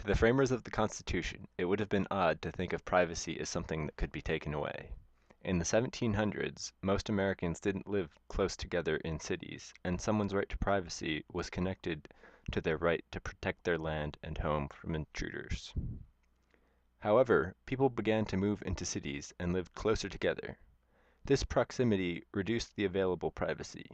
To the framers of the Constitution, it would have been odd to think of privacy as something that could be taken away. In the 1700s, most Americans didn't live close together in cities, and someone's right to privacy was connected to their right to protect their land and home from intruders. However, people began to move into cities and lived closer together. This proximity reduced the available privacy.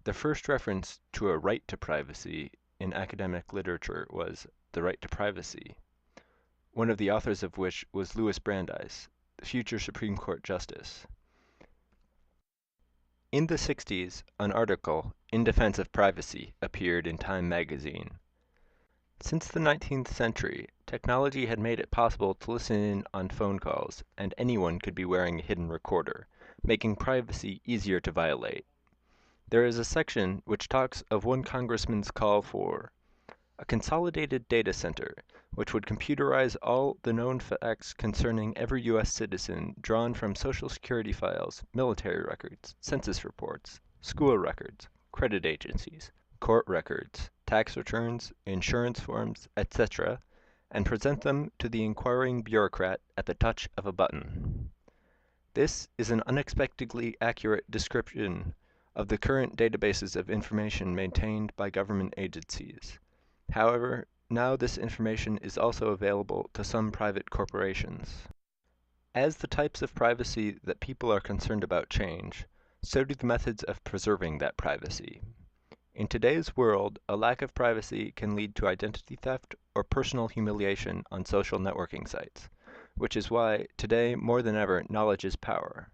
The first reference to a right to privacy in academic literature was The Right to Privacy, one of the authors of which was Louis Brandeis, the future Supreme Court Justice. In the 60s, an article, In Defense of Privacy, appeared in Time magazine. Since the 19th century, technology had made it possible to listen in on phone calls, and anyone could be wearing a hidden recorder, making privacy easier to violate. There is a section which talks of one congressman's call for a consolidated data center, which would computerize all the known facts concerning every U.S. citizen drawn from Social Security files, military records, census reports, school records, credit agencies, court records, tax returns, insurance forms, etc., and present them to the inquiring bureaucrat at the touch of a button. This is an unexpectedly accurate description of the current databases of information maintained by government agencies. However, now this information is also available to some private corporations. As the types of privacy that people are concerned about change, so do the methods of preserving that privacy. In today's world, a lack of privacy can lead to identity theft or personal humiliation on social networking sites, which is why, today more than ever, knowledge is power.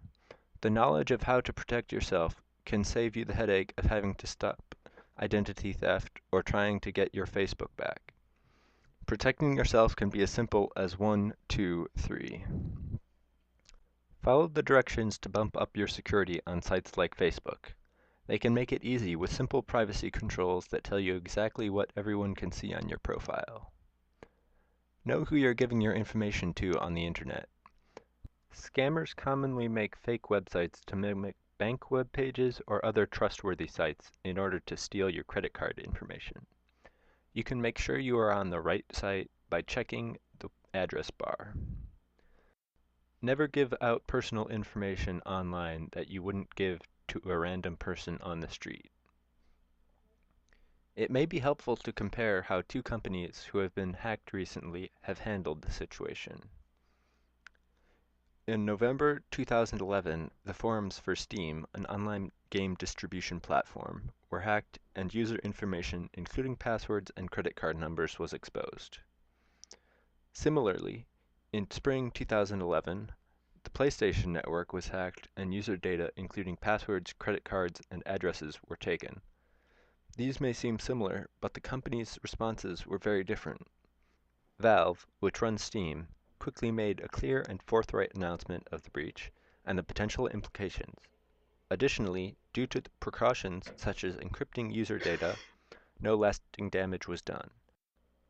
The knowledge of how to protect yourself can save you the headache of having to stop identity theft or trying to get your Facebook back. Protecting yourself can be as simple as 1, 2, 3. Follow the directions to bump up your security on sites like Facebook. They can make it easy with simple privacy controls that tell you exactly what everyone can see on your profile. Know who you're giving your information to on the internet. Scammers commonly make fake websites to mimic bank web pages or other trustworthy sites in order to steal your credit card information. You can make sure you are on the right site by checking the address bar. Never give out personal information online that you wouldn't give to a random person on the street. It may be helpful to compare how two companies who have been hacked recently have handled the situation. In November 2011, the forums for Steam, an online game distribution platform, were hacked and user information, including passwords and credit card numbers, was exposed. Similarly, in spring 2011, the PlayStation Network was hacked and user data, including passwords, credit cards, and addresses, were taken. These may seem similar, but the companies' responses were very different. Valve, which runs Steam, quickly made a clear and forthright announcement of the breach and the potential implications. Additionally, due to precautions such as encrypting user data, no lasting damage was done.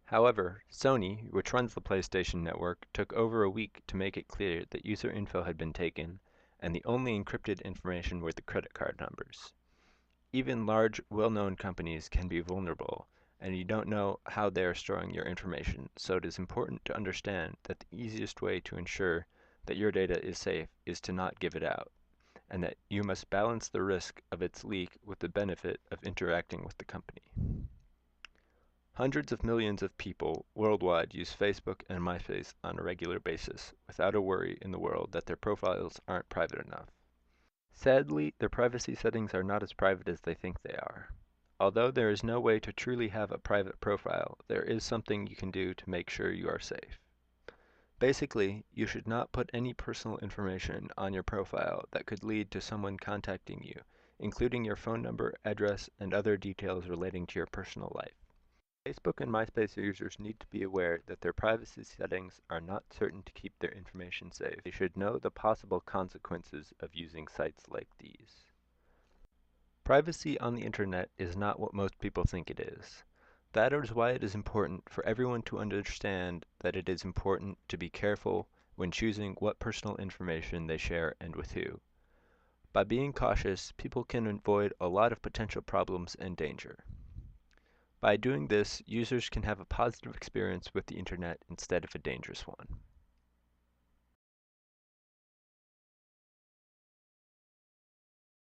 However, Sony, which runs the PlayStation Network, took over a week to make it clear that user info had been taken, and the only encrypted information were the credit card numbers. Even large, well-known companies can be vulnerable, and you don't know how they are storing your information, so it is important to understand that the easiest way to ensure that your data is safe is to not give it out, and that you must balance the risk of its leak with the benefit of interacting with the company. Hundreds of millions of people worldwide use Facebook and MySpace on a regular basis, without a worry in the world that their profiles aren't private enough. Sadly, their privacy settings are not as private as they think they are. Although there is no way to truly have a private profile, there is something you can do to make sure you are safe. Basically, you should not put any personal information on your profile that could lead to someone contacting you, including your phone number, address, and other details relating to your personal life. Facebook and MySpace users need to be aware that their privacy settings are not certain to keep their information safe. They should know the possible consequences of using sites like these. Privacy on the internet is not what most people think it is. That is why it is important for everyone to understand that it is important to be careful when choosing what personal information they share and with who. By being cautious, people can avoid a lot of potential problems and danger. By doing this, users can have a positive experience with the internet instead of a dangerous one.